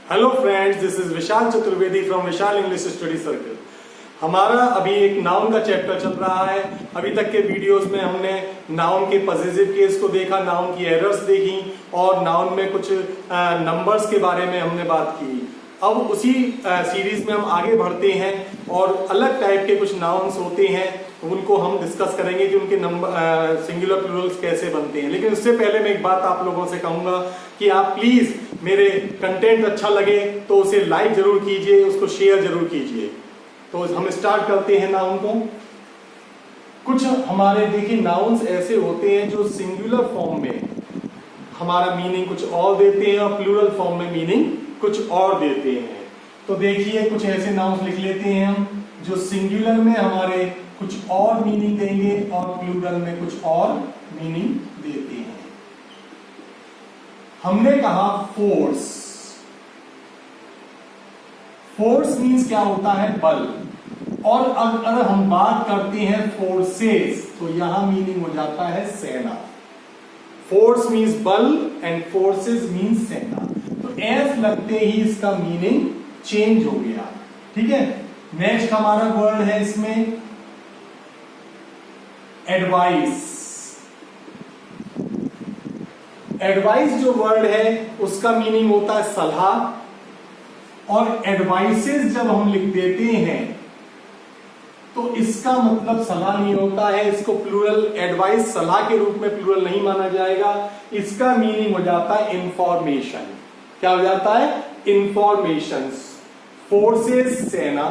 Hello friends, this is Vishal Chaturvedi from Vishal English study circle. हमारा अभी एक noun का चैप्टर चल रहा है। अभी तक के वीडियोस में हमने नाउन के पॉजिटिव केस को देखा, नाउन की एरर्स देखी और नाउन में कुछ नंबर्स के बारे में हमने बात की। अब उसी सीरीज में हम आगे बढ़ते हैं और अलग टाइप के कुछ नाउन्स होते हैं, उनको हम डिस्कस करेंगे कि उनके नंबर सिंगुलर प्लूरल्स कैसे बनते हैं। लेकिन उससे पहले मैं एक बात आप लोगों से कहूंगा कि आप प्लीज मेरे कंटेंट अच्छा लगे तो उसे लाइक जरूर कीजिए, उसको शेयर जरूर कीजिए। तो हम स्टार्ट करते हैं नाउन को। कुछ हमारे देखिए नाउन्स ऐसे होते हैं जो सिंगुलर फॉर्म में हमारा मीनिंग कुछ और देते हैं और प्लूरल फॉर्म में मीनिंग कुछ और देते हैं। तो देखिए कुछ ऐसे नाउन्स लिख लेते हैं हम जो सिंगुलर में हमारे कुछ और मीनिंग देंगे और प्लूरल में कुछ और मीनिंग देते हैं। हमने कहा फोर्स। फोर्स मीन्स क्या होता है? बल। और अगर हम बात करते हैं फोर्सेस तो यहां मीनिंग हो जाता है सेना। फोर्स मीन्स बल एंड फोर्सेस मीन्स सेना। तो एस लगते ही इसका मीनिंग चेंज हो गया। ठीक है, नेक्स्ट हमारा वर्ड है इसमें एडवाइस। एडवाइस जो वर्ड है उसका मीनिंग होता है सलाह। और एडवाइसेस जब हम लिख देते हैं तो इसका मतलब सलाह नहीं होता है, इसको प्लूरल एडवाइस सलाह के रूप में प्लूरल नहीं माना जाएगा। इसका मीनिंग हो जाता है इंफॉर्मेशन। क्या हो जाता है? इंफॉर्मेशन। फोर्सेस सेना,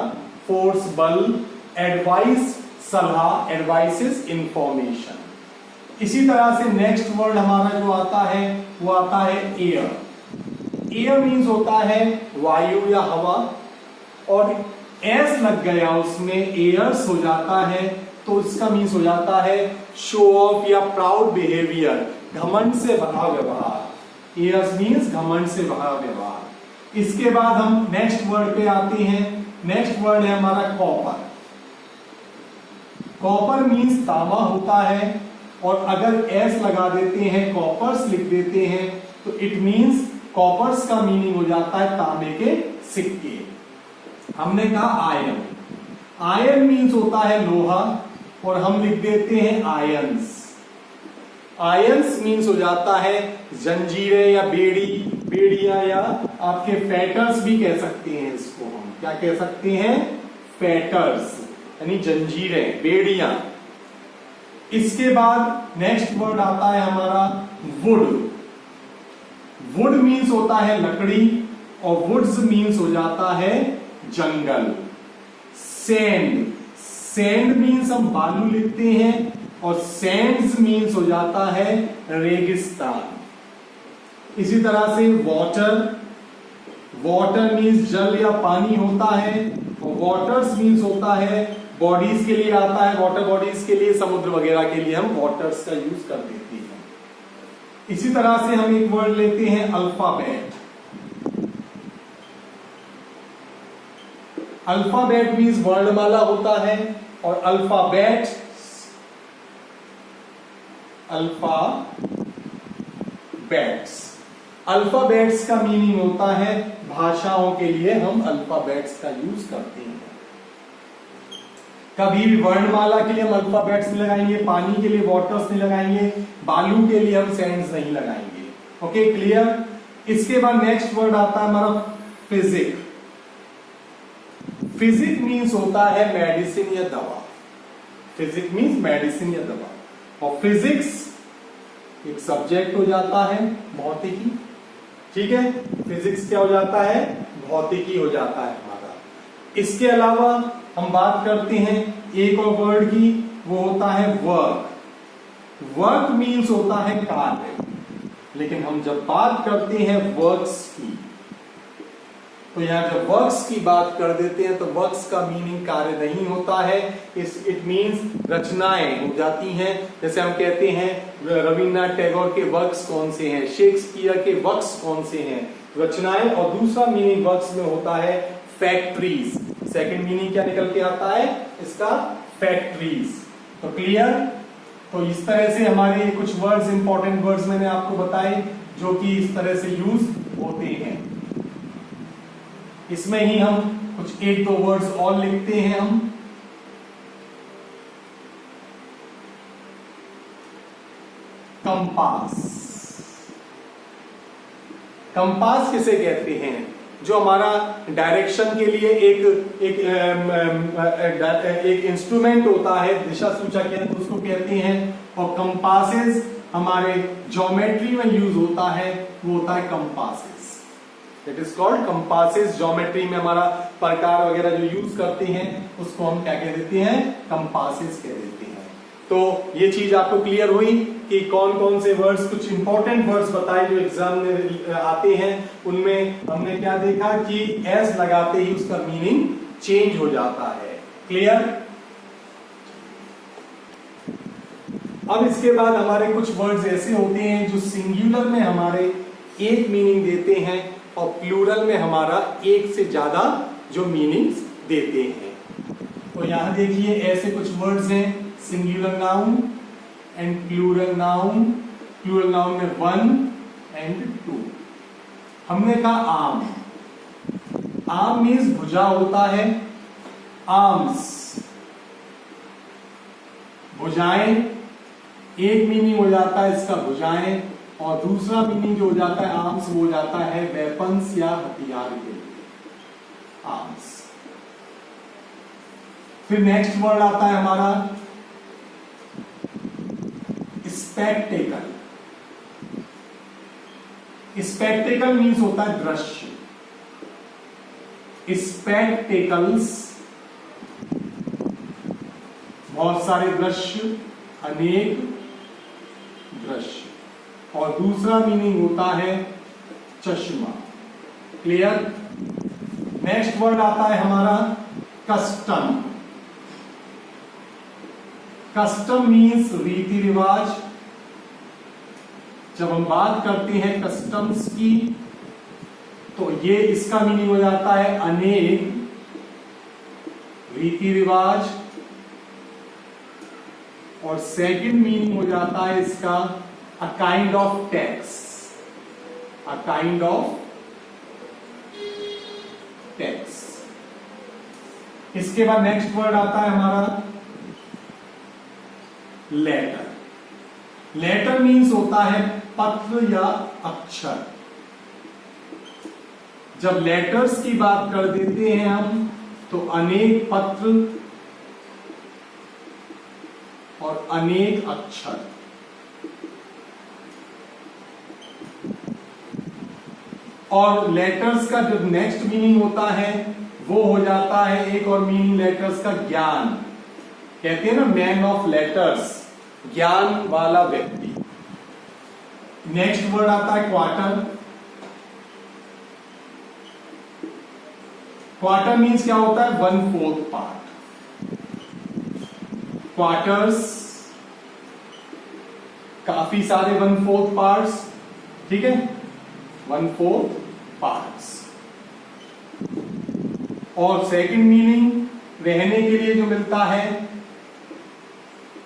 फोर्स बल, एडवाइस सलाह, एडवाइसेस इंफॉर्मेशन। इसी तरह से नेक्स्ट वर्ड हमारा जो आता है वो आता है एयर। एयर मीन्स होता है वायु या हवा, और एस लग गया उसमें एयर्स हो जाता है तो इसका मीन्स हो जाता है शो ऑफ या प्राउड बिहेवियर, घमंड से भरा व्यवहार। एयर्स मीन्स घमंड से भरा व्यवहार। इसके बाद हम नेक्स्ट वर्ड पे आते हैं। नेक्स्ट वर्ड है हमारा कॉपर। कॉपर मीन्स तांबा होता है, और अगर एस लगा देते हैं कॉपर्स लिख देते हैं तो इट मीन्स कॉपर्स का मीनिंग हो जाता है तांबे के सिक्के। हमने कहा आयरन। आयरन मीन्स होता है लोहा, और हम लिख देते हैं आयंस। आयंस मीन्स हो जाता है जंजीरें या बेड़ी, बेड़ियां, या आपके फैटर्स भी कह सकते हैं। इसको हम क्या कह सकते हैं? फैटर्स, यानी जंजीरें, बेड़ियां। इसके बाद नेक्स्ट वर्ड आता है हमारा वुड। वुड मीन्स होता है लकड़ी, और वुड्स मीन्स हो जाता है जंगल। सैंड। सैंड मीन्स हम बालू लिखते हैं, और सैंड्स मीन्स हो जाता है रेगिस्तान। इसी तरह से वाटर। वाटर मीन्स जल या पानी होता है, और वाटर्स मीन्स होता है बॉडीज के लिए आता है, वाटर बॉडीज के लिए, समुद्र वगैरह के लिए हम वाटर्स का यूज कर देते हैं। इसी तरह से हम एक वर्ड लेते हैं अल्फाबेट। अल्फाबेट मीन्स वर्णमाला होता है, और अल्फाबेट अल्फाबेट्स का मीनिंग होता है भाषाओं के लिए हम अल्फाबेट्स का यूज करते हैं। कभी भी वर्णमाला के लिए हम अल्फाबेट्स नहीं लगाएंगे, पानी के लिए वाटर्स नहीं लगाएंगे, बालू के लिए हम सैंड्स नहीं लगाएंगे। Okay, clear? इसके बाद नेक्स्ट वर्ड आता है हमारा फिजिक। फिजिक मीन्स होता है मेडिसिन या दवा। फिजिक मीन्स मेडिसिन या दवा, और फिजिक्स एक सब्जेक्ट हो जाता है, भौतिकी। ठीक है, फिजिक्स क्या हो जाता है? भौतिकी हो जाता है हमारा। इसके अलावा हम बात करते हैं एक और वर्ड की, वो होता है वर्क। वर्क मीन्स होता है कार्य, लेकिन हम जब बात करते हैं वर्क्स की तो यहां जब वर्क्स की बात कर देते हैं तो वर्क्स का मीनिंग कार्य नहीं होता है, इट मीन्स रचनाएं हो जाती हैं। जैसे हम कहते हैं रविन्द्रनाथ टैगोर के वर्क्स कौन से हैं, शेक्सपियर के वर्क्स कौन से हैं, रचनाएं। और दूसरा मीनिंग वर्क्स में होता है फैक्ट्रीज। सेकंड मीनिंग क्या निकल के आता है इसका? फैक्ट्रीज। तो क्लियर? तो इस तरह से हमारे कुछ वर्ड्स, इंपॉर्टेंट वर्ड्स मैंने आपको बताए जो कि इस तरह से यूज होते हैं। इसमें ही हम कुछ एक दो वर्ड्स और लिखते हैं हम। कंपास। कंपास किसे कहते हैं? जो हमारा डायरेक्शन के लिए एक इंस्ट्रूमेंट होता है, दिशा सूचक है, तो उसको कहते हैं। और कंपासेस हमारे ज्योमेट्री में यूज होता है, वो होता है compasses. It is called compasses. Geometry में हमारा प्रकार वगैरह जो यूज करते हैं उसको हम क्या कह देते हैं? कंपासेस कह देते हैं। तो ये चीज आपको क्लियर हुई कि कौन कौन से वर्ड्स, कुछ इंपॉर्टेंट वर्ड्स बताए जो एग्जाम में आते हैं। उनमें हमने क्या देखा कि एस लगाते ही उसका मीनिंग चेंज हो जाता है। क्लियर? अब इसके बाद हमारे कुछ वर्ड्स ऐसे होते हैं जो सिंगुलर में हमारे एक मीनिंग देते हैं और प्लूरल में हमारा एक से ज्यादा जो मीनिंग्स देते हैं। तो यहां देखिए ऐसे कुछ वर्ड्स हैं, singular noun and plural noun. Plural noun में 1 and 2। हमने कहा आर्म। आर्म मीन्स भुजा होता है। आर्म्स, भुजाएं। एक मीनिंग हो जाता है इसका भुजाएं, और दूसरा मीनिंग जो हो जाता है आर्म्स वो हो जाता है वेपन्स या हथियार के लिए। आर्म्स। फिर नेक्स्ट वर्ड आता है हमारा स्पेक्टेकल। स्पेक्टेकल मीन्स होता है दृश्य। स्पेक्टेकल्स, बहुत सारे दृश्य, अनेक दृश्य। और दूसरा मीनिंग होता है चश्मा। क्लियर? नेक्स्ट वर्ड आता है हमारा कस्टम। कस्टम मीन्स रीति रिवाज। जब हम बात करते हैं कस्टम्स की तो ये इसका मीनिंग हो जाता है अनेक रीति रिवाज, और सेकंड मीनिंग हो जाता है इसका a kind of tax. A kind of tax. इसके बाद नेक्स्ट वर्ड आता है हमारा लेटर। लेटर मीन्स होता है पत्र या अक्षर। जब लेटर्स की बात कर देते हैं हम तो अनेक पत्र और अनेक अक्षर। और लेटर्स का जो नेक्स्ट मीनिंग होता है वो हो जाता है एक और मीनिंग लेटर्स का ज्ञान। कहते हैं ना मैन ऑफ लेटर्स, ज्ञान वाला व्यक्ति। नेक्स्ट वर्ड आता है क्वार्टर। क्वार्टर मीन्स क्या होता है? 1/4 पार्ट। क्वार्टर्स, काफी सारे 1/4 पार्ट्स। ठीक है, 1/4 पार्ट्स। और सेकंड मीनिंग रहने के लिए जो मिलता है,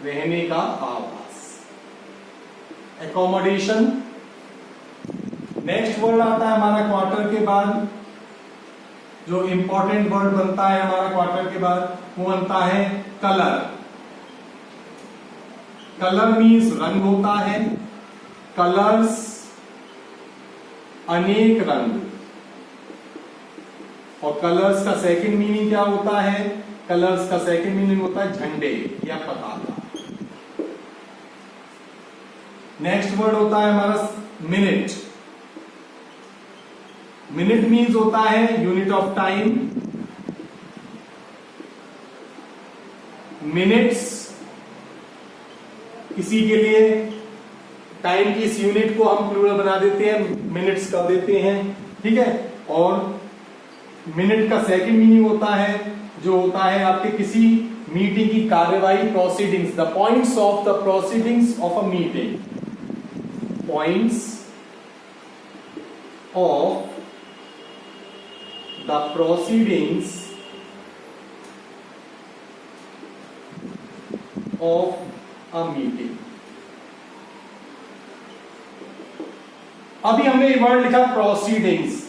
रहने का आवास, एकोमोडेशन। नेक्स्ट वर्ड आता है हमारा क्वार्टर के बाद, जो इंपॉर्टेंट वर्ड बनता है हमारा क्वार्टर के बाद, वो बनता है कलर। कलर मीन्स रंग होता है। कलर्स, अनेक रंग। और कलर्स का सेकंड मीनिंग क्या होता है? कलर्स का सेकंड मीनिंग होता है झंडे या पताका। नेक्स्ट वर्ड होता है हमारा मिनट। मिनट मीन्स होता है यूनिट ऑफ टाइम। मिनट्स किसी के लिए टाइम की इस यूनिट को हम प्लूरल बना देते हैं, मिनट्स कर देते हैं। ठीक है। और मिनट का सेकंड मीनिंग होता है जो होता है आपके किसी मीटिंग की कार्यवाही, proceedings, the points of the proceedings of a meeting. Points of the proceedings of a meeting. अभी हमने ये वर्ड लिखा प्रोसीडिंग्स।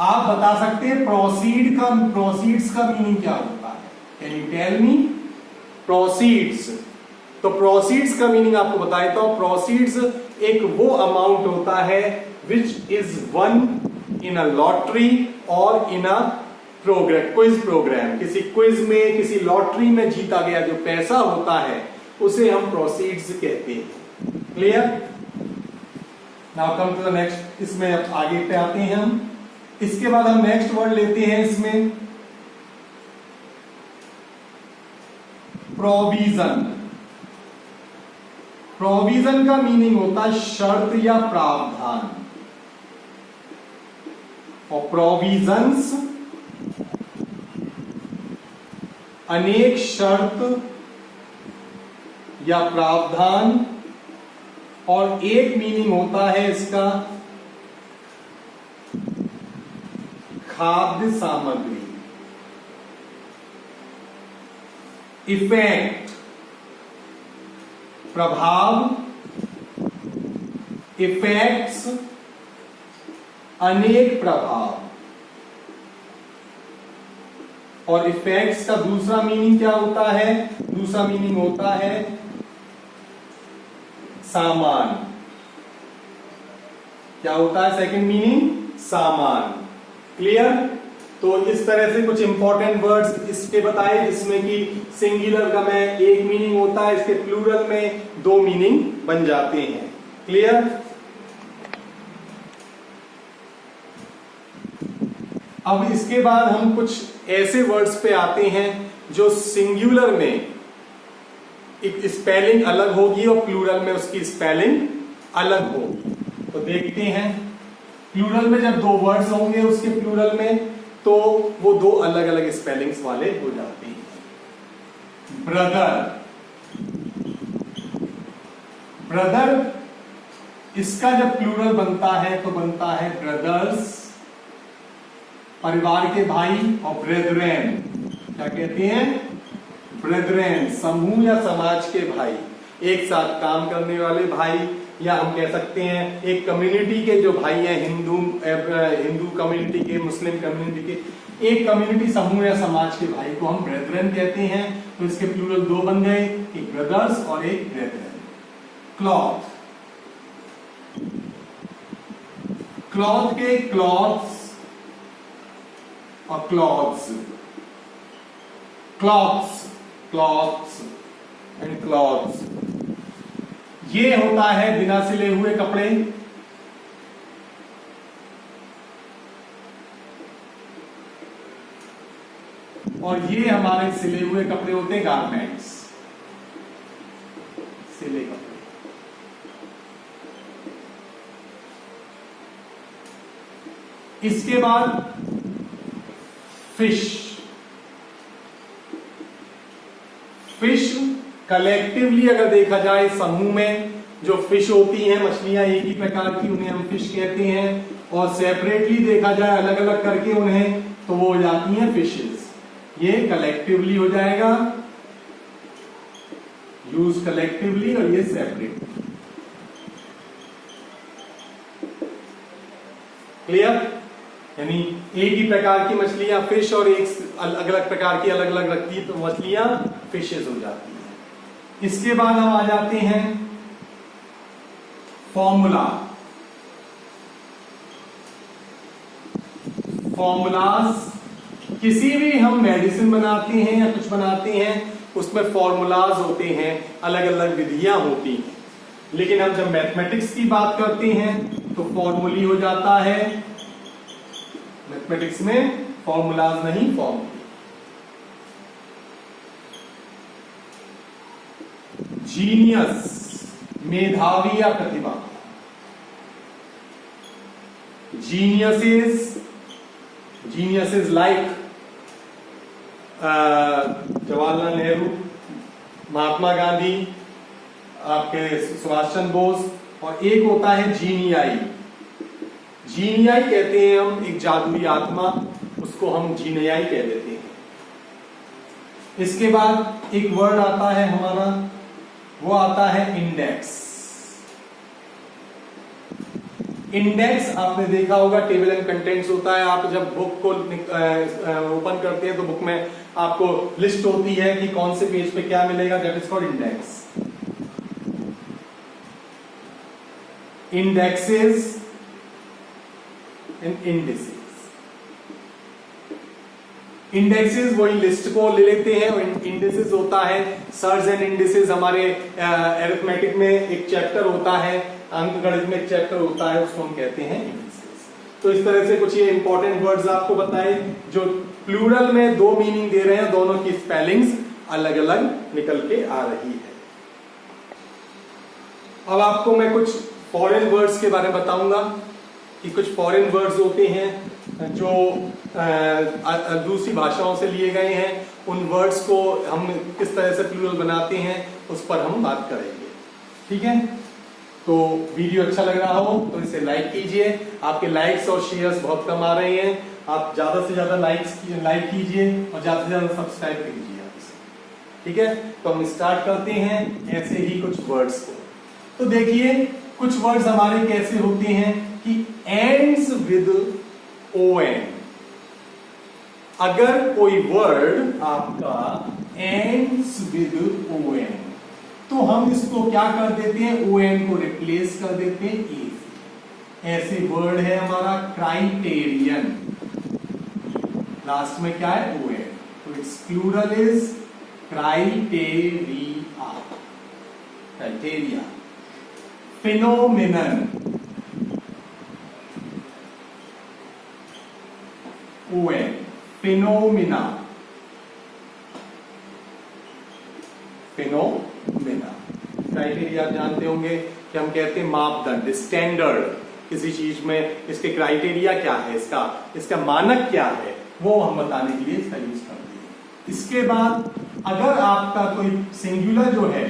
आप बता सकते हैं प्रोसीड्स का मीनिंग क्या होता है? Can you tell me? Proceeds, तो प्रोसीड्स का मीनिंग आपको बता देता हूं। प्रोसीड्स एक वो अमाउंट होता है which is one in a lottery और इन अ क्विज प्रोग्राम। किसी क्विज में, किसी लॉटरी में जीता गया जो पैसा होता है उसे हम प्रोसीड्स कहते हैं। Clear? Now come to the next. इसमें अब आगे पे आते हैं हम। इसके बाद हम नेक्स्ट वर्ड लेते हैं इसमें प्रोविजन। प्रोविजन का मीनिंग होता है शर्त या प्रावधान। और प्रोविजंस अनेक शर्त या प्रावधान, और एक मीनिंग होता है इसका खाद्य सामग्री। इफेक्ट प्रभाव, इफेक्ट्स अनेक प्रभाव। और इफेक्ट्स का दूसरा मीनिंग क्या होता है? दूसरा मीनिंग होता है सामान। क्या होता है सेकंड मीनिंग? सामान। क्लियर? तो इस तरह से कुछ इंपॉर्टेंट वर्ड्स इसके बताए, जिसमें कि सिंगुलर का में एक मीनिंग होता है, इसके प्लूरल में दो मीनिंग बन जाते हैं। क्लियर? अब इसके बाद हम कुछ ऐसे वर्ड्स पे आते हैं जो सिंगुलर में एक स्पेलिंग अलग होगी और प्लूरल में उसकी स्पेलिंग अलग होगी। तो देखते हैं, प्लूरल में जब दो वर्ड्स होंगे उसके प्लूरल में, तो वो दो अलग अलग स्पेलिंग्स वाले हो जाते हैं। ब्रदर, ब्रदर इसका जब प्लूरल बनता है तो बनता है ब्रदर्स, परिवार के भाई। और ब्रेदरेन, क्या कहते हैं? ब्रेदरेन, समूह या समाज के भाई, एक साथ काम करने वाले भाई, या हम कह सकते हैं एक कम्युनिटी के जो भाई हैं, हिंदू कम्युनिटी के, मुस्लिम कम्युनिटी के, एक कम्युनिटी समूह या समाज के भाई को हम ब्रेदरेन कहते हैं। तो इसके प्लूरल दो बन गए, एक ब्रदर्स और एक ब्रेदरेन। क्लॉथ, क्लॉथ के क्लॉथ्स और clothes, clothes, clothes and clothes, ये होता है बिना सिले हुए कपड़े। और ये हमारे सिले हुए कपड़े होते हैं, गारमेंट्स, सिले कपड़े। इसके बाद फिश, फिश कलेक्टिवली अगर देखा जाए समूह में जो फिश होती हैं, मछलियां एक ही प्रकार की, उन्हें हम फिश कहते हैं। और सेपरेटली देखा जाए अलग अलग करके उन्हें, तो वो हो जाती हैं फिशेस। ये कलेक्टिवली हो जाएगा, यूज कलेक्टिवली, और ये सेपरेटली। क्लियर? यानी एक ही प्रकार की मछलियां फिश और एक अलग अलग प्रकार की अलग अलग रखती है तो मछलियां फिशेस हो जाती हैं। इसके बाद हम आ जाते हैं फॉर्मूला। फॉर्मूलाज, किसी भी हम मेडिसिन बनाते हैं या कुछ बनाते हैं उसमें फॉर्मूलाज होते हैं, अलग अलग विधियां होती हैं। लेकिन हम जब मैथमेटिक्स की बात करते हैं तो फॉर्मूली हो जाता है। मैथमेटिक्स में फॉर्मूलाज नहीं, फॉर्मूले। जीनियस, मेधावी या प्रतिभा। Geniuses, geniuses like Jawaharlal Nehru, Mahatma Gandhi, आपके सुभाष चंद्र बोस। और एक होता है जीनियाई। जीनियाई कहते हैं हम एक जादुई आत्मा, उसको हम जीनियाई कह देते हैं। इसके बाद एक वर्ड आता है हमारा, वो आता है इंडेक्स। इंडेक्स आपने देखा होगा, टेबल एंड कंटेंट्स होता है। आप जब बुक को ओपन करते हैं तो बुक में आपको लिस्ट होती है कि कौन से पेज पे क्या मिलेगा, that is called index. Indexes and indices. Indexes वही लिस्ट को ले लेते हैं, और इंडिसेस होता है सर्च एंड इंडिसेस। हमारे अरिथमेटिक में एक चैप्टर होता है, अंकगणित में एक चैप्टर होता है, उसको हम कहते हैं इंडिसेस। तो इस तरह से कुछ ये इंपॉर्टेंट वर्ड्स आपको बताए जो प्लूरल में दो मीनिंग दे रहे हैं, दोनों की स्पेलिंग्स अलग अलग निकल के आ रही है। अब आपको मैं कुछ फॉरेन वर्ड्स के बारे में बताऊंगा कि कुछ फॉरेन वर्ड्स होते हैं जो दूसरी भाषाओं से लिए गए हैं। उन वर्ड्स को हम किस तरह से प्लूरल बनाते हैं उस पर हम बात करेंगे, ठीक है। तो वीडियो अच्छा लग रहा हो तो इसे लाइक कीजिए। आपके लाइक्स और शेयर्स बहुत कम आ रहे हैं, आप ज्यादा से ज्यादा लाइक कीजिए और ज्यादा से ज्यादा सब्सक्राइब कीजिए आप इसे, ठीक है। तो हम स्टार्ट करते हैं ऐसे ही कुछ वर्ड्स को। तो देखिए कुछ वर्ड्स हमारे कैसे होते हैं कि एंड्स विद ON। अगर कोई वर्ड आपका एंड्स विद ON तो हम इसको क्या कर देते हैं, ON को रिप्लेस कर देते हैं ए से। ऐसे वर्ड है हमारा क्राइटेरियन, लास्ट में क्या है ON, तो its plural is criteria. Criteria. Phenomenon, ON, phenomena. Phenomena. Criteria आप जानते होंगे कि हम कहते हैं मापदंड, स्टैंडर्ड। किसी चीज में इसके क्राइटेरिया क्या है, इसका मानक क्या है, वो हम बताने के लिए इसका यूज करते हैं। इसके बाद अगर आपका कोई सिंगुलर जो है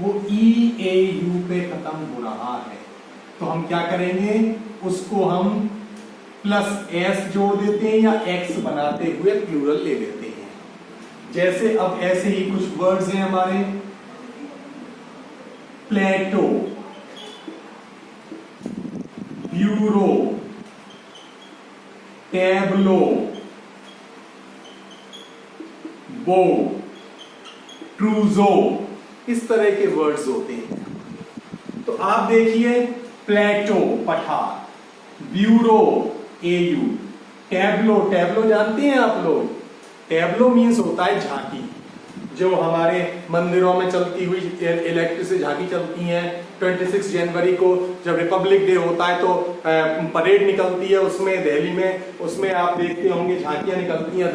वो EAU पे खत्म हो रहा है तो हम क्या करेंगे, उसको हम +S जोड़ देते हैं या X बनाते हुए प्लूरल ले लेते हैं। जैसे अब ऐसे ही कुछ वर्ड्स हैं हमारे, प्लेटो, ब्यूरो, टैबलो, बो, ट्रूजो, इस तरह के वर्ड्स होते हैं। तो आप देखिए प्लेटो पठार, ब्यूरो AU, टैबलो जानते हैं आप लोग, टैबलो मीन्स होता है झांकी, जो हमारे मंदिरों में चलती हुई इलेक्ट्रिक से झांकी चलती हैं। 26 जनवरी को जब रिपब्लिक डे होता है तो परेड निकलती है, उसमें दिल्ली में, उसमें आप देखते होंगे झांकियां निकलती हैं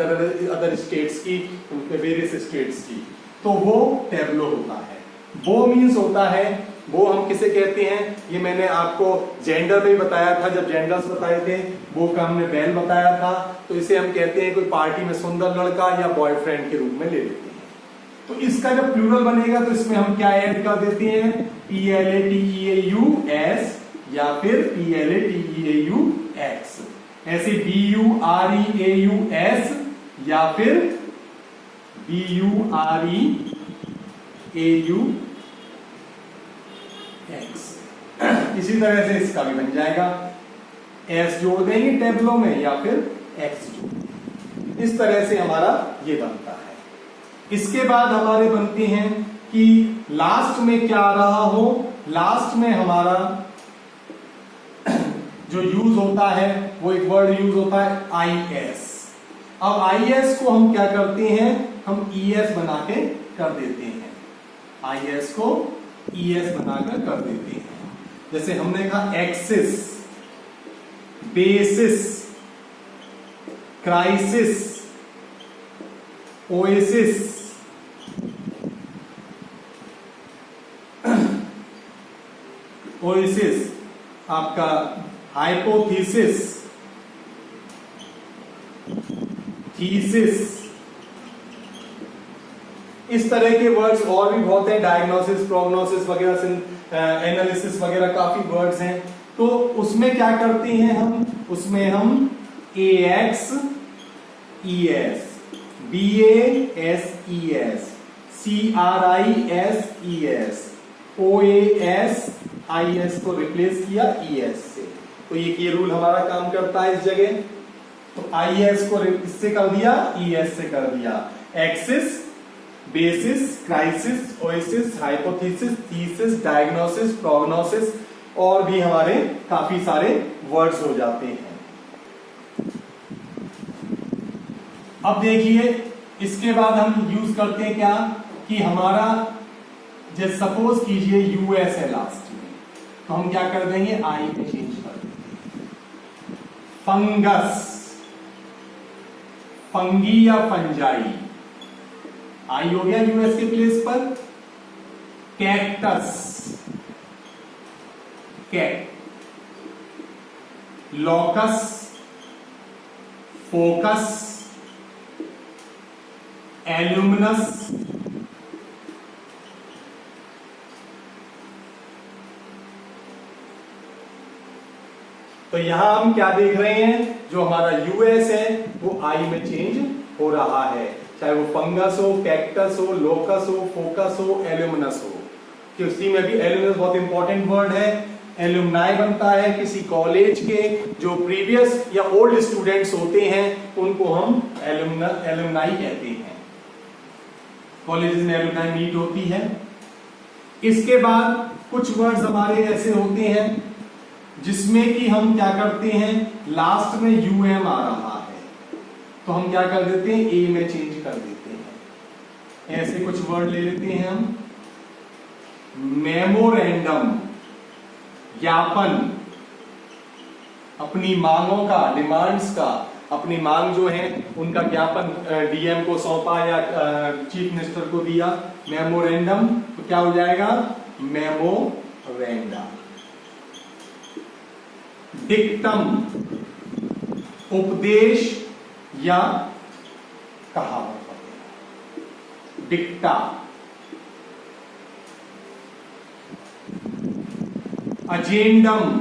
अदर स्टेट्स की, वेरियस स्टेट्स की, तो वो टैबलो होता है। वो मीन्स होता है, वो हम किसे कहते हैं, ये मैंने आपको जेंडर में बताया था, जब जेंडर्स बताए थे वो का हमने बैल बताया था। तो इसे हम कहते हैं कोई पार्टी में सुंदर लड़का या बॉयफ्रेंड के रूप में ले लेते हैं। तो इसका जब प्लूरल बनेगा तो इसमें हम क्या ऐड कर देते हैं, PLATEAUS या फिर PLATEAUX, ऐसे BUREAUS या फिर BUREAUX। इसी तरह से इसका भी बन जाएगा, S जोड़ देंगे टेबलो में या फिर X जोड़ देंगे। इस तरह से हमारा ये बनता है। इसके बाद हमारे बनते हैं कि लास्ट में क्या आ रहा हो, लास्ट में हमारा जो यूज होता है वो एक वर्ड यूज होता है IS। अब IS को हम क्या करते हैं, हम ES बना के कर देते हैं, IS को ES बनाकर कर देते हैं। जैसे हमने कहा axis, basis, crisis, oasis, oasis आपका हाइपोथीसिस, थीसिस, इस तरह के वर्ड्स और भी बहुत हैं, डायग्नोसिस, प्रोग्नोसिस वगैरह, एनालिसिस वगैरह काफी वर्ड्स हैं। तो उसमें क्या करते हैं हम, उसमें हम AX ES, BASES, CRISES, OASIS को रिप्लेस किया ES से। तो ये रूल हमारा काम करता है इस जगह। तो IAS को किससे कर दिया, ES से कर दिया। Axis, basis, crisis, oasis, hypothesis, thesis, diagnosis, prognosis और भी हमारे काफी सारे वर्ड्स हो जाते हैं। अब देखिए इसके बाद हम यूज करते हैं क्या कि हमारा जैसे सपोज कीजिए यूएस है लास्ट में, तो हम क्या कर देंगे, आई में चेंज कर देंगे। फंगस, फंगी या फंजाई, आई हो गया यूएस के प्लेस पर। कैक्टस, कैट, लॉकस, फोकस, एल्यूमिनस, तो यहां हम क्या देख रहे हैं, जो हमारा यूएस है वो आई में चेंज हो रहा है, चाहे वो फंगस हो, कैक्टस हो, लोकस हो, फोकस हो, एल्यूमिनस हो। कि उसी में भी एल्यूमिनस बहुत इंपॉर्टेंट वर्ड है। एल्यूमनाई बनता है किसी कॉलेज के, जो प्रीवियस या ओल्ड स्टूडेंट्स होते हैं उनको हम एल्यूमनाई कहते हैं। कॉलेजेस में एल्यूमनाई मीट होती है। इसके बाद कुछ वर्ड्स हमारे ऐसे होते हैं जिसमें कि हम क्या करते हैं, लास्ट में यूएम आ रहा है तो हम क्या कर देते हैं, ए में चेंज कर देते हैं। ऐसे कुछ वर्ड ले लेते हैं हम। मेमोरेंडम, ज्ञापन, अपनी मांगों का, डिमांड्स का, अपनी मांग जो है उनका ज्ञापन डीएम को सौंपा या चीफ मिनिस्टर को दिया, मेमोरेंडम, तो क्या हो जाएगा, मेमोरेंडा। डिक्टम, उपदेश या कहावत, dicta. Agendum,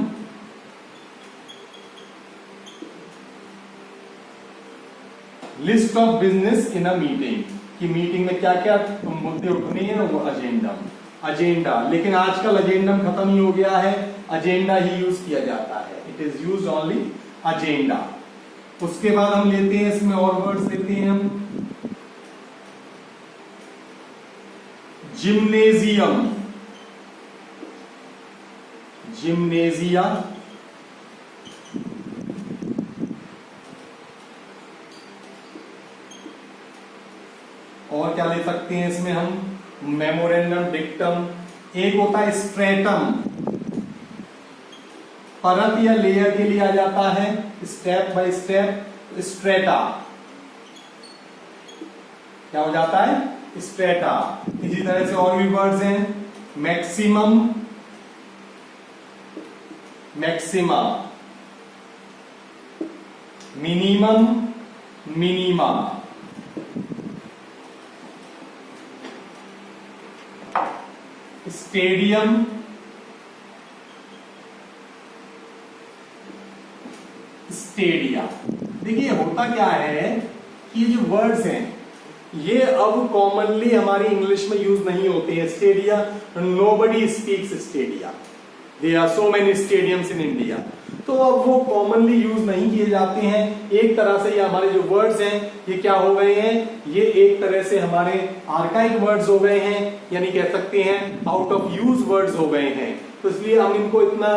list of business in a meeting, कि मीटिंग में क्या क्या मुद्दे उठने हैं वो अजेंडम, अजेंडा। लेकिन आजकल अजेंडम खत्म ही हो गया है, अजेंडा ही यूज किया जाता है, it is use only agenda. उसके बाद हम लेते हैं, इसमें और वर्ड्स लेते हैं हम। जिम्नेजियम, जिम्नेजिया, और क्या ले सकते हैं इसमें हम, मेमोरेंडम, डिक्टम। एक होता है स्ट्रेटम, परत या लेयर के लिए आ जाता है, स्टेप बाय स्टेप, स्ट्रेटा। क्या हो जाता है, स्ट्रेटा। इसी तरह से और भी वर्ड्स हैं, maximum, maxima, minimum, minima. Stadium, Stadia. देखिए होता क्या है कि ये जो वर्ड्स हैं ये अब कॉमनली हमारी इंग्लिश में यूज नहीं होते हैं। Stadia, nobody speaks stadia, there are so many stadiums in India, तो अब वो कॉमनली यूज नहीं किए जाते हैं। एक तरह से ये हमारे जो वर्ड्स हैं ये क्या हो गए हैं, ये एक तरह से हमारे आर्काइव वर्ड्स हो गए हैं, यानी कह सकते हैं आउट ऑफ यूज वर्ड्स हो गए हैं। तो इसलिए हम इनको इतना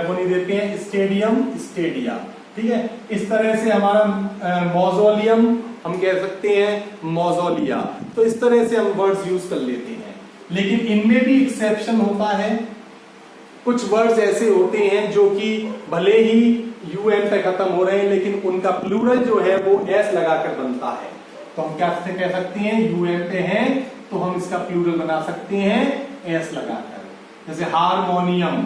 वो नहीं देते हैं, स्टेडियम, स्टेडिया, ठीक है। इस तरह से हमारा मौजोलियम हम कह सकते हैं मौजोलिया। तो इस तरह से हम वर्ड्स यूज कर लेते हैं, लेकिन इनमें भी एक्सेप्शन होता है। कुछ वर्ड्स ऐसे होते हैं जो कि भले ही यूएम पे खत्म हो रहे हैं लेकिन उनका प्लूरल जो है वो एस लगाकर बनता है, तो हम क्या कह सकते हैं, यूएम पे हैं तो हम इसका प्लूरल बना सकते हैं एस लगाकर। जैसे हारमोनियम,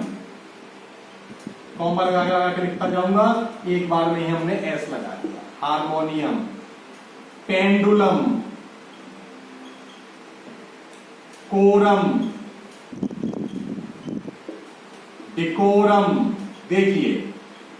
कॉमा लगा कर लिखता जाऊंगा, एक बार में ही हमने एस लगा दिया, हारमोनियम। Pendulum, quorum, decorum. देखिए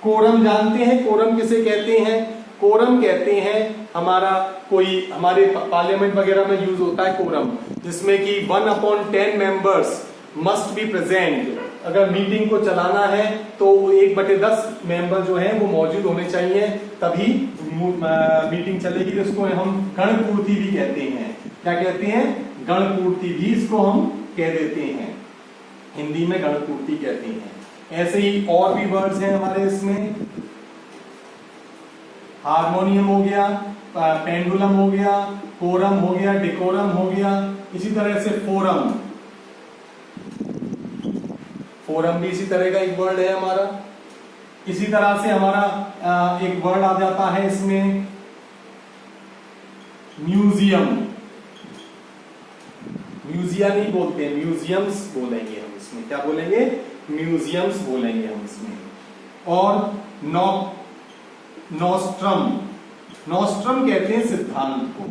कोरम जानते हैं, कोरम किसे कहते हैं, कोरम कहते हैं हमारा कोई हमारे पार्लियामेंट वगैरह में यूज होता है कोरम, जिसमें कि 1/10 मेंबर्स मस्ट बी प्रेजेंट अगर मीटिंग को चलाना है तो 1/10 मेंबर जो हैं वो मौजूद होने चाहिए, तभी मीटिंग चलेगी। तो इसको हम गणपूर्ति भी कहते हैं। क्या कहते हैं? गणपूर्ति भी इसको हम कह देते हैं, हिंदी में गणपूर्ति कहते हैं। ऐसे ही और भी वर्ड्स हैं हमारे इसमें। हारमोनियम हो गया, पेंडुलम हो गया, कोरम हो गया, डेकोरम हो गया। इसी तरह से फोरम, फोरम भी इसी तरह का एक वर्ड है हमारा। इसी तरह से हमारा एक वर्ड आ जाता है इसमें म्यूजियम। म्यूजिया नहीं बोलते, म्यूजियम्स बोलेंगे हम इसमें। क्या बोलेंगे? म्यूजियम्स बोलेंगे हम इसमें। और नोस्ट्रम, नोस्ट्रम कहते हैं सिद्धांत को,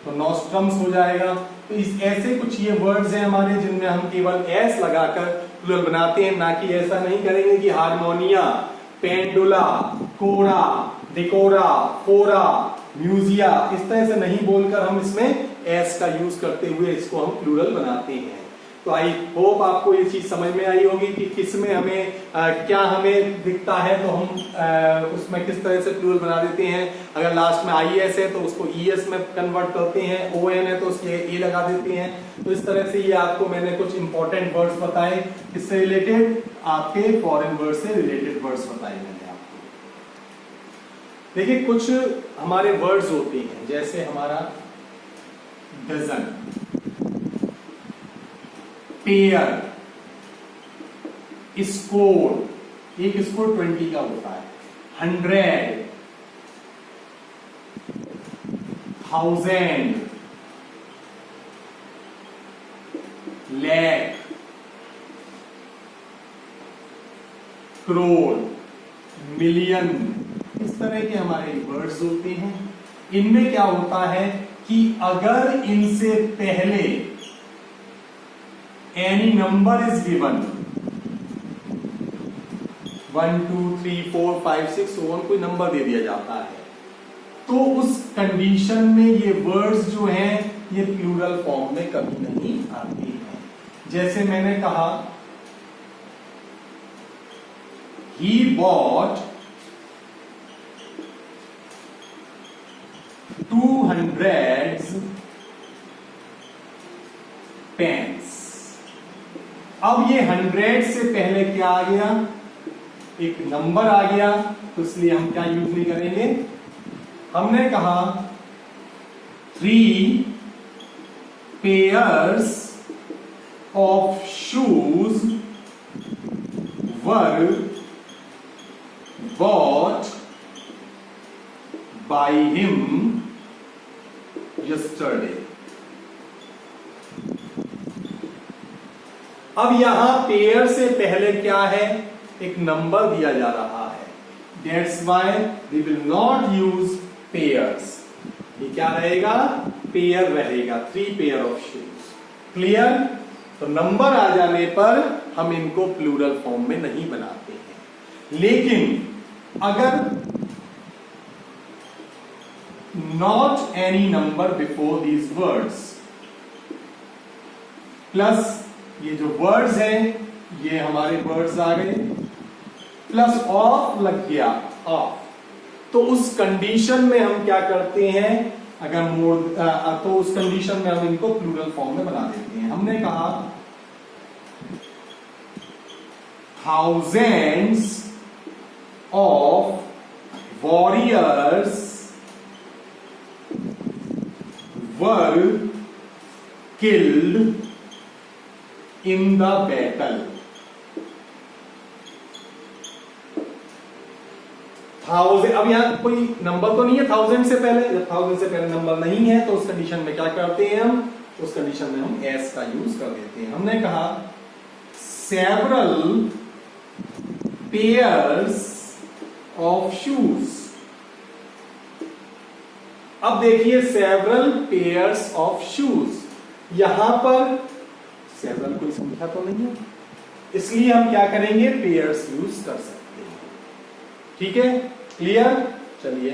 तो नोस्ट्रम्स हो जाएगा। तो इस ऐसे कुछ ये वर्ड्स हैं हमारे जिनमें हम केवल एस लगाकर प्लूरल बनाते हैं, ना कि ऐसा नहीं करेंगे कि हारमोनिया, पेंडुला, कोरा, डेकोरा, फोरा, म्यूजिया, इस तरह से नहीं बोलकर हम इसमें एस का यूज करते हुए इसको हम प्लूरल बनाते हैं। तो आई होप आपको ये चीज समझ में आई होगी कि किसमें हमें क्या हमें दिखता है तो हम उसमें किस तरह से प्लूरल बना देते हैं। अगर लास्ट में IS है तो उसको ES में कन्वर्ट करते हैं, ON है तो उसके A लगा देते हैं। तो इस तरह से ये आपको मैंने कुछ इंपॉर्टेंट वर्ड्स बताए, किससे रिलेटेड? आपके फॉरेन वर्ड से रिलेटेड वर्ड्स बताए मैंने आपको। देखिए कुछ हमारे वर्ड्स होते हैं, जैसे हमारा डजन, पेयर, स्कोर, एक स्कोर 20 का होता है, 100, 1000, lakh, करोड़, मिलियन, इस तरह के हमारे वर्ड्स होते हैं। इनमें क्या होता है कि अगर इनसे पहले any number is given, 1 2 3 4 5 6 so कोई नंबर दे दिया जाता है, तो उस कंडीशन में ये वर्ड्स जो हैं ये प्लूरल फॉर्म में कभी नहीं आते हैं। जैसे मैंने कहा he bought 200 pens। अब ये 100 से पहले क्या आ गया? एक नंबर आ गया, तो इसलिए हम क्या यूज नहीं करेंगे। हमने कहा 3 pairs of shoes were bought by him yesterday। अब यहां पेयर से पहले क्या है? एक नंबर दिया जा रहा है। That's why we will not use pairs। ये क्या रहेगा? पेयर रहेगा, 3 pair of shoes। क्लियर? तो नंबर आ जाने पर हम इनको प्लूरल फॉर्म में नहीं बनाते हैं। लेकिन अगर not any number before these words plus ये जो वर्ड्स हैं ये हमारे वर्ड्स आ गए, प्लस ऑफ लग गया, ऑफ, तो उस कंडीशन में हम क्या करते हैं? अगर मोर तो उस कंडीशन में हम इनको प्लूरल फॉर्म में बना देते हैं। हमने कहा thousands of warriors were killed in the battle। Thousand, अब यहां कोई नंबर तो नहीं है थाउजेंड से पहले, जब थाउजेंड से पहले नंबर नहीं है तो उस कंडीशन में क्या करते हैं हम? उस कंडीशन में हम एस का यूज कर देते हैं। हमने कहा सेवरल पेयर्स ऑफ शूज। अब देखिए सेवरल पेयर्स ऑफ शूज, यहां पर सेवरल कोई संख्या तो नहीं है, इसलिए हम क्या करेंगे? पेयर्स यूज कर सकते हैं। ठीक है, क्लियर? चलिए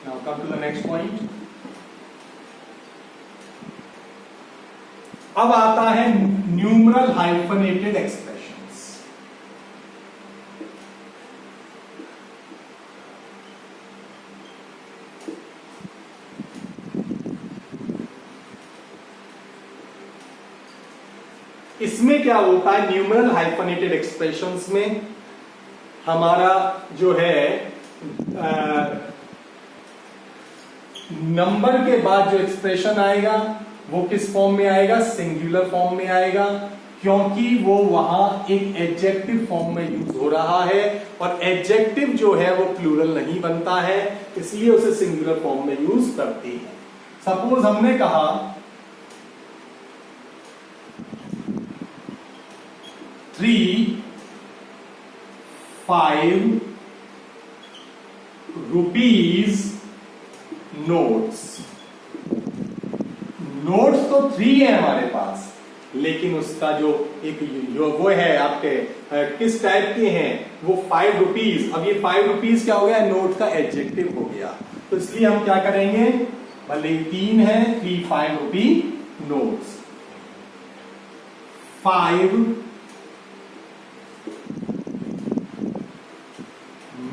now come to the next point. अब आता है न्यूमरल हाइफनेटेड एक्सप्रेशंस। इसमें क्या होता है, न्यूमरल हाइफनेटेड एक्सप्रेशंस में हमारा जो है नंबर के बाद जो एक्सप्रेशन आएगा वो किस फॉर्म में आएगा, सिंगुलर फॉर्म में आएगा, क्योंकि वो वहां एक एडजेक्टिव फॉर्म में यूज हो रहा है और एडजेक्टिव जो है वो प्लूरल नहीं बनता है, इसलिए उसे सिंगुलर फॉर्म में यूज करते हैं। सपोज हमने कहा 3 5 रुपीज नोट्स। नोट्स तो 3 है हमारे पास, लेकिन उसका जो वो है आपके किस टाइप के हैं, वो 5 रुपीज। अब ये 5 रुपीज क्या हो गया, नोट का एडजेक्टिव हो गया, तो इसलिए हम क्या करेंगे, भले ही 3 है, 3 5 रुपी नोट्स। 5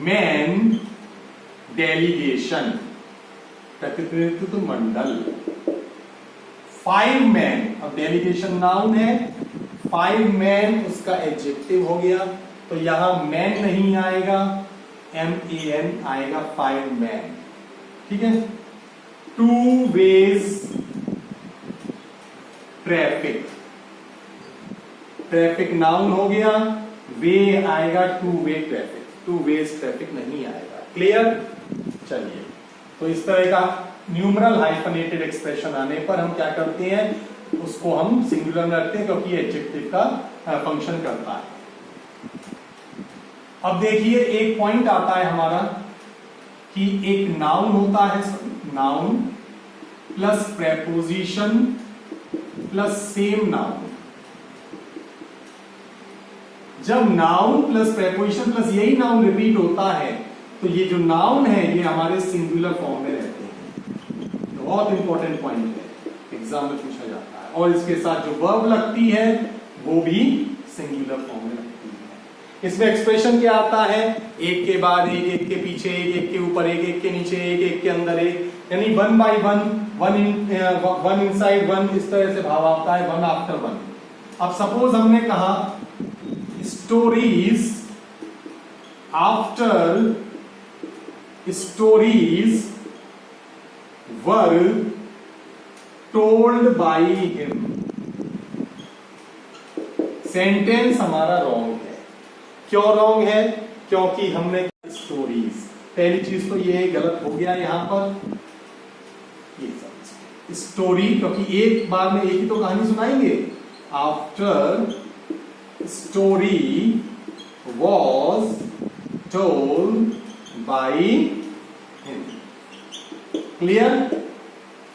मैन डेलीगेशन, प्रतिनिधित्व मंडल। 5 मैन, अब डेलीगेशन नाउन है, 5 मैन उसका एडजेक्टिव हो गया, तो यहां मैन नहीं आएगा, MAN आएगा, 5 मैन। ठीक है। 2 वेज ट्रैफिक, ट्रैफिक नाउन हो गया, वे आएगा 2 वे ट्रैफिक, 2 वेज ट्रैफिक नहीं आएगा। क्लियर। चलिए, तो इस तरह का न्यूमरल हाइफनेटेड एक्सप्रेशन आने पर हम क्या करते हैं, उसको हम सिंगुलर में रखते हैं, क्योंकि एडजेक्टिव का फंक्शन करता है। अब देखिए एक पॉइंट आता है हमारा कि एक नाउन होता है, noun plus preposition plus same noun. जब नाउन प्लस प्रेपोजिशन प्लस यही नाउन रिपीट होता है, तो ये जो नाउन है ये हमारे सिंगुलर फॉर्म में रहते हैं। तो बहुत इंपॉर्टेंट पॉइंट है, एग्जाम में पूछा जाता है। और इसके साथ जो वर्ब लगती है वो भी सिंगुलर फॉर्म में लगती है। इसमें एक्सप्रेशन क्या आता है, एक के बाद एक, एक के पीछे एक, एक के ऊपर एक, एक के नीचे एक, एक के अंदर एक, यानी 1 by 1, 1 inside 1, इस तरह से भाव आता है, 1 after 1। अब सपोज हमने कहा stories after stories were told by him. Sentence हमारा रॉन्ग है। क्यों रॉन्ग है, क्योंकि हमने स्टोरीज, पहली चीज तो ये गलत हो गया यहां पर, ये सब स्टोरी, क्योंकि एक बार में एक ही तो कहानी सुनाएंगे। After story was told by him. Clear.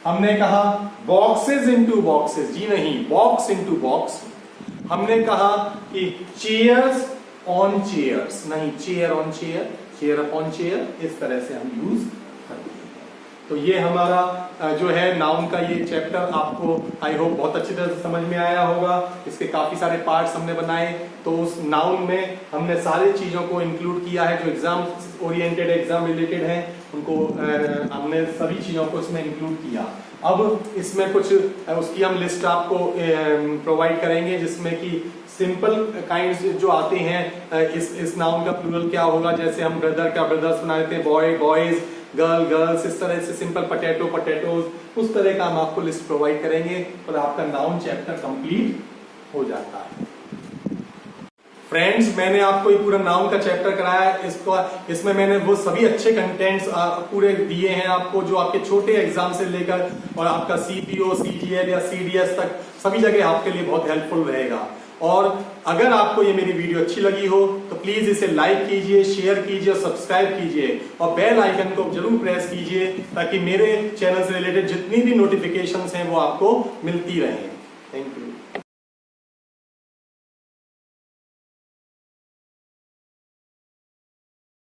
हमने कहा बॉक्सेस इनटू बॉक्सेस, जी नहीं, बॉक्स इनटू बॉक्स। हमने कहा कि चेयर्स ऑन चेयर्स, नहीं, chair on chair, chair upon chair, इस तरह से हम यूज करते हैं। तो ये हमारा जो है नाउन का ये चैप्टर आपको आई होप बहुत अच्छी तरह से समझ में आया होगा। इसके काफी सारे पार्ट्स हमने बनाए, तो उस नाउन में हमने सारी चीजों को इंक्लूड किया है जो एग्जाम ओरिएंटेड, एग्जाम रिलेटेड हैं, उनको हमने सभी चीजों को इसमें इंक्लूड किया। अब इसमें कुछ उसकी हम लिस्ट आपको प्रोवाइड करेंगे, जिसमें कि सिंपल काइंड्स जो आते हैं, इस नाउन का प्लूरल क्या होगा, जैसे हम ब्रदर का ब्रदर्स बना देते हैं, बॉय बॉयज, गर्ल गर्ल्स, इस तरह से सिंपल पोटैटो पोटैटोज, उस तरह का हम आपको लिस्ट प्रोवाइड करेंगे, और आपका नाउन चैप्टर कंप्लीट हो जाता है। फ्रेंड्स, मैंने आपको ये पूरा नाउन का चैप्टर कराया है। इसमें मैंने वो सभी अच्छे कंटेंट्स पूरे दिए हैं आपको, जो आपके छोटे एग्जाम से लेकर और आपका CPO, CGL या CDS तक सभी जगह आपके लिए बहुत हेल्पफुल रहेगा। और अगर आपको ये मेरी वीडियो अच्छी लगी हो तो प्लीज इसे लाइक कीजिए, शेयर कीजिए और सब्सक्राइब कीजिए, और बेल आइकन को जरूर प्रेस कीजिए, ताकि मेरे चैनल से रिलेटेड जितनी भी नोटिफिकेशंस हैं वो आपको मिलती रहें।